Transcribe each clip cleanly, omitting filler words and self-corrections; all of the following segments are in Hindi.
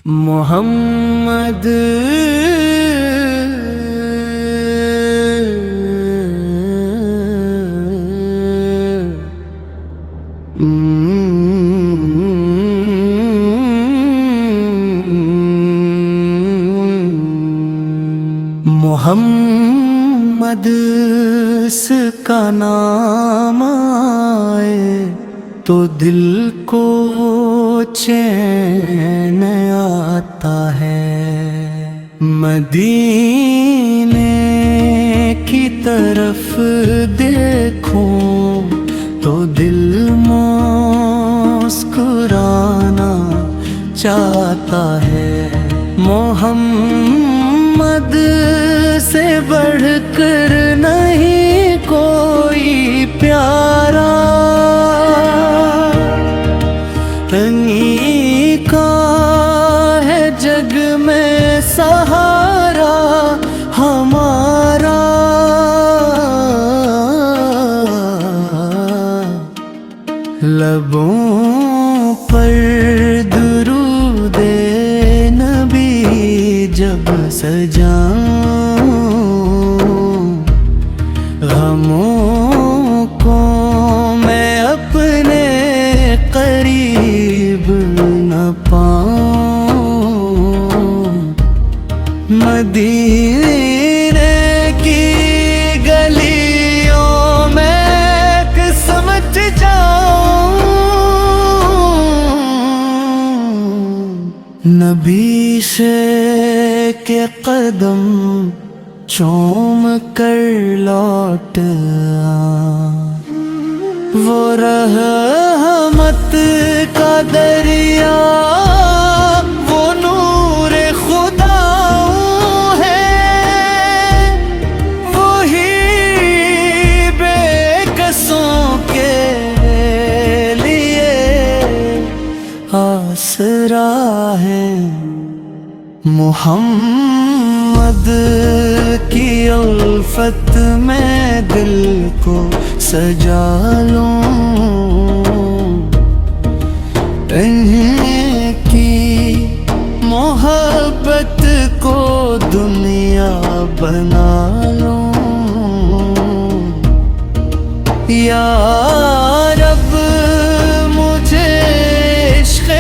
मोहम्मद मोहम्मद इसका नाम आए तो दिल को चैन आता है। मदीने की तरफ देखूं तो दिल मुस्कुराना चाहता है। मोहम्मद से बढ़कर नहीं कोई प्यारा, इन्हीं का है जग में सहारा हमारा। लबों पर दुरूदे नबी जब सजाऊं, गमों को मैं अपने करीब न पाऊं। मदीने की गलियों में किस्मत जाऊं, नबी से के कदम चूम कर लौट वो रहमत का दरिया, वो नूर खुदा है, वो ही बेकसों के लिए आसरा है। मोहम्मद की उल्फत में दिल को सजा लूं, इनकी मोहब्बत को दुनिया बना लूं। या रब मुझे इश्क़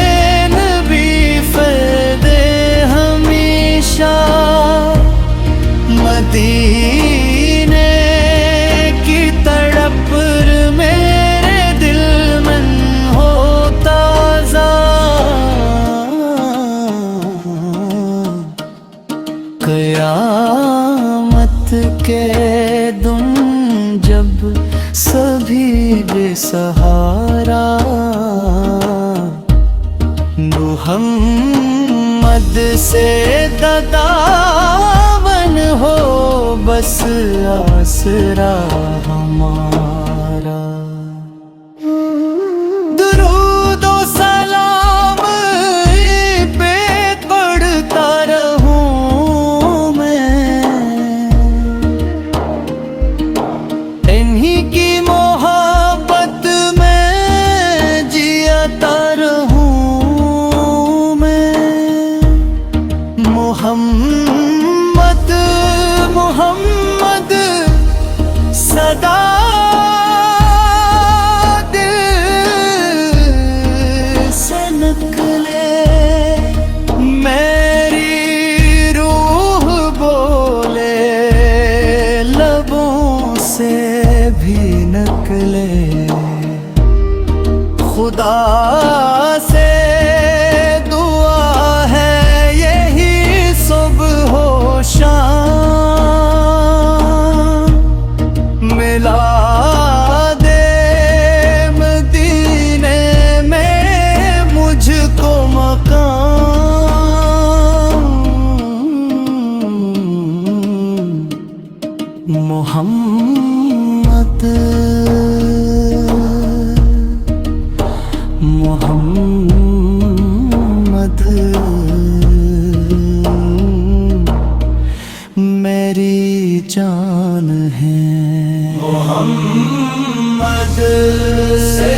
नबी फ़ैदे हमेशा, मदीने की तड़प मेरे दिल में हो ताज़ा। क़यामत के दिन जब सभी बेसहारा, मोहम्मद से दामन हो बस आसरा हमारा। दुरूद ओ सलाम पे पढ़ता रहूं मैं, इन्हीं की मोहब्बत में जियाता रहूं मैं। मोहम्मद मोहम्मद सदा दिल से निकले, मेरी रूह बोले लबों से भी निकले। खुदा से दुआ है यही सुबह हो शाम, मिला दे मदीने में मुझको मकाम। मोहम्मद मोहम्मद मेरी जान है। मोहम्मद से